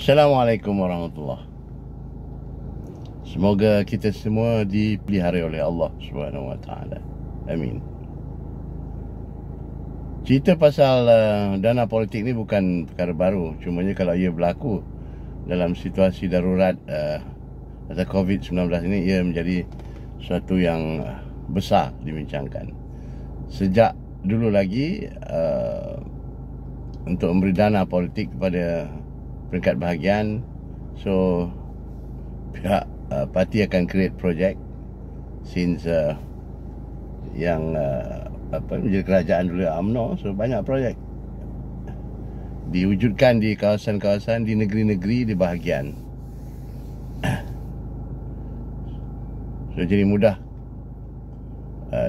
Assalamualaikum warahmatullahi. Semoga kita semua dipelihara oleh Allah Subhanahu Wa Taala. Amin. Cerita pasal dana politik ni bukan perkara baru. Cumanya kalau ia berlaku dalam situasi darurat atau COVID-19 ini, ia menjadi suatu yang besar dibincangkan. Sejak dulu lagi untuk memberi dana politik kepada peringkat bahagian, so pihak parti akan create project since yang menjadi kerajaan dulu UMNO. So banyak projek diwujudkan di kawasan-kawasan, di negeri-negeri di bahagian. So jadi mudah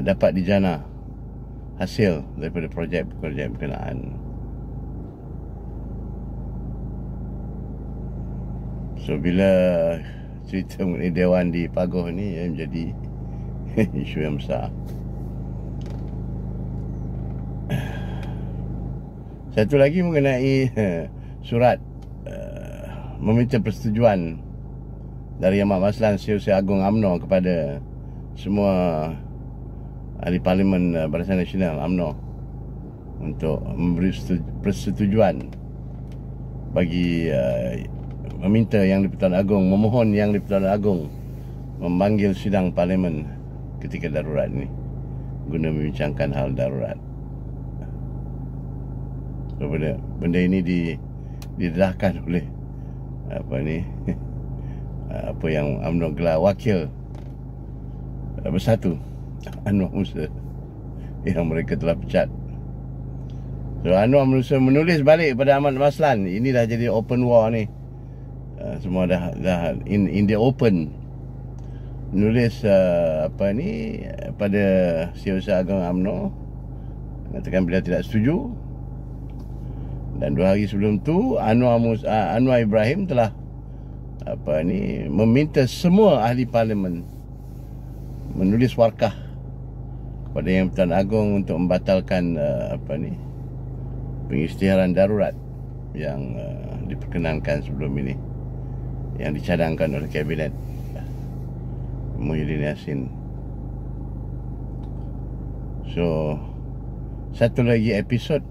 dapat dijana hasil daripada projek-projek berkenaan. So bila cerita mengenai Dewan di Pagoh ni menjadi isu yang besar. Satu lagi mengenai surat meminta persetujuan dari Amat Maslan Setiausaha Agung UMNO kepada semua ahli Parlimen Barisan Nasional UMNO untuk memberi persetujuan bagi meminta Yang di-Pertuan Agong, memohon Yang di-Pertuan Agong memanggil sidang Parlimen ketika darurat ini guna membincangkan hal darurat. So, benda ini didedahkan oleh apa yang UMNO gelar Wakil Bersatu Anwar Musa yang mereka telah pecat. So Anwar Musa menulis balik pada Amat Maslan. Ini dah jadi open war ni. Semua dah in the open. Menulis pada Setiausaha Agung UMNO, mengatakan bila tidak setuju. Dan 2 hari sebelum tu Anwar Ibrahim telah meminta semua ahli parlimen menulis warkah kepada Yang di-Pertuan Agong untuk membatalkan pengisytiharan darurat yang diperkenankan sebelum ini, yang dicadangkan oleh Kabinet Muhyiddin Yassin. So satu lagi episod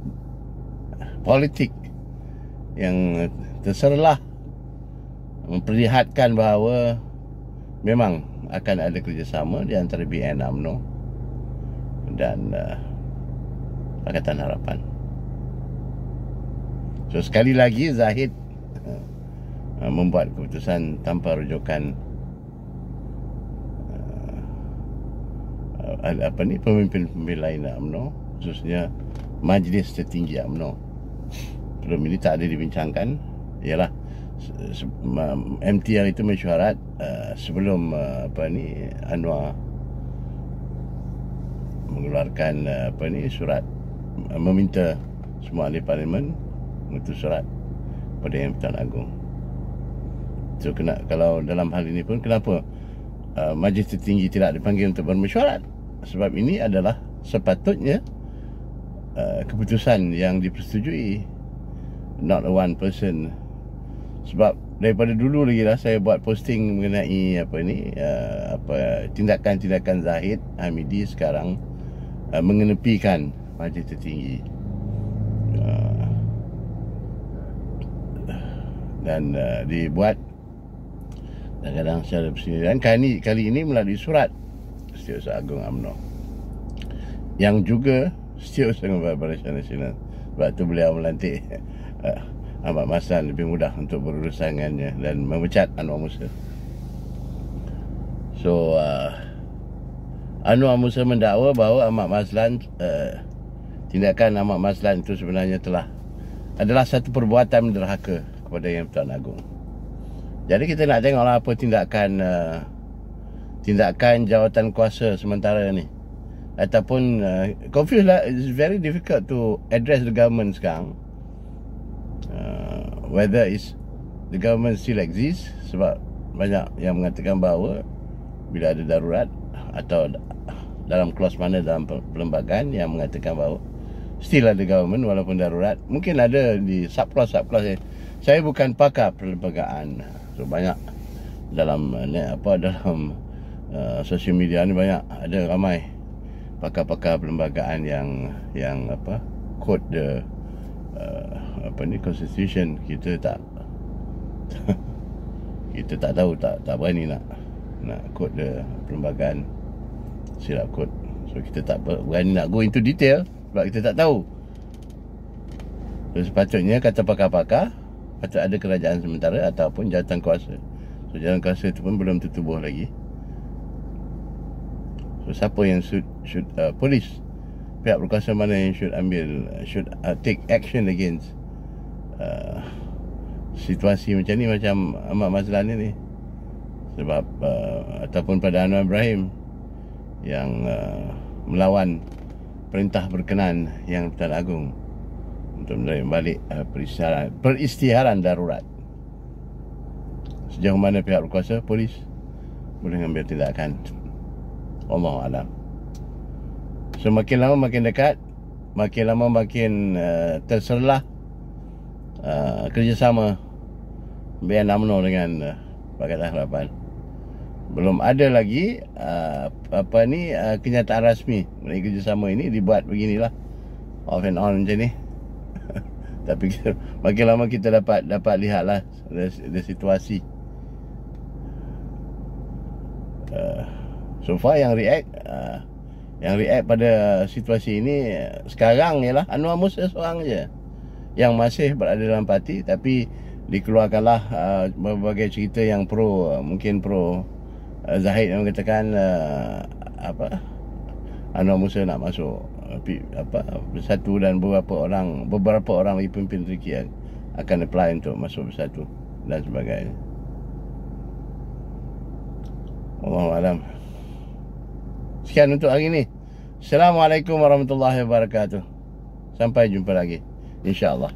politik yang terserlah memperlihatkan bahawa memang akan ada kerjasama di antara BN UMNO dan Pakatan Harapan. So sekali lagi Zahid membuat keputusan tanpa rujukan pemimpin-pemimpin lain UMNO, khususnya Majlis Tertinggi UMNO. Belum ini tak ada dibincangkan. Ialah MTR itu mesyuarat sebelum Anwar mengeluarkan surat meminta semua ahli parlimen mengutus surat pada Yang di-Pertuan Agong. So kalau dalam hal ini pun, kenapa Majlis Tertinggi tidak dipanggil untuk bermesyuarat? Sebab ini adalah sepatutnya keputusan yang dipersetujui, not a one person. Sebab daripada dulu lagi lah saya buat posting mengenai tindakan-tindakan Zahid Hamidi sekarang mengenepikan Majlis Tertinggi. Dan dibuat kadang-kadang secara bersendirian. Kali ini melalui surat Setiausaha Agung UMNO, yang juga Setiausaha Barisan Nasional. Sebab tu beliau melantik Amat Maslan lebih mudah untuk berurusan dengannya dan memecat Anwar Musa. So Anwar Musa mendakwa bahawa Amat Maslan, tindakan Amat Maslan itu sebenarnya adalah satu perbuatan derhaka kepada Yang di-Pertuan Agong. Jadi kita nak tengoklah apa tindakan jawatan kuasa sementara ni, ataupun confused lah. It's very difficult to address the government sekarang, whether the government still exists. Sebab banyak yang mengatakan bahawa bila ada darurat, atau dalam clause mana dalam perlembagaan yang mengatakan bahawa still ada government walaupun darurat. Mungkin ada di subclause Saya bukan pakar perlembagaan. So banyak dalam dalam sosial media ni banyak ada ramai pakar-pakar perlembagaan yang quote the constitution. Kita tak kita tak tahu, tak berani nak quote the perlembagaan, silap quote. So kita tak berani nak go into detail sebab kita tak tahu. So sepatutnya kata pakar-pakar, patut ada kerajaan sementara ataupun jawatan kuasa. So jawatan kuasa itu pun belum tertubuh lagi. So siapa yang should polis, pihak berkuasa mana yang should take action against situasi macam ni, macam Ahmad Mazlan ni. Sebab ataupun pada Anwar Ibrahim yang melawan perintah berkenan yang Pertuan Agong untuk menerima balik peristiharan darurat. Sejauh mana pihak berkuasa, polis boleh mengambil tindakan. Wallahu a'lam. So makin lama makin dekat, makin lama makin terserlah kerjasama BN UMNO dengan Pakatan Harapan. Belum ada lagi kenyataan rasmi mengenai kerjasama ini dibuat beginilah, off and on macam ni. Tapi makin lama kita dapat lihatlah ada situasi. So far yang react pada situasi ini sekarang ialah Anwar Musa seorang je yang masih berada dalam parti, tapi dikeluarkanlah berbagai cerita yang mungkin pro Zahid yang mengatakan Anwar Musa nak masuk Bersatu, dan beberapa orang lagi pemimpin Turki akan apply untuk masuk Bersatu dan sebagainya. Wallahualam. Sekian untuk hari ini. Assalamualaikum warahmatullahi wabarakatuh. Sampai jumpa lagi, InsyaAllah.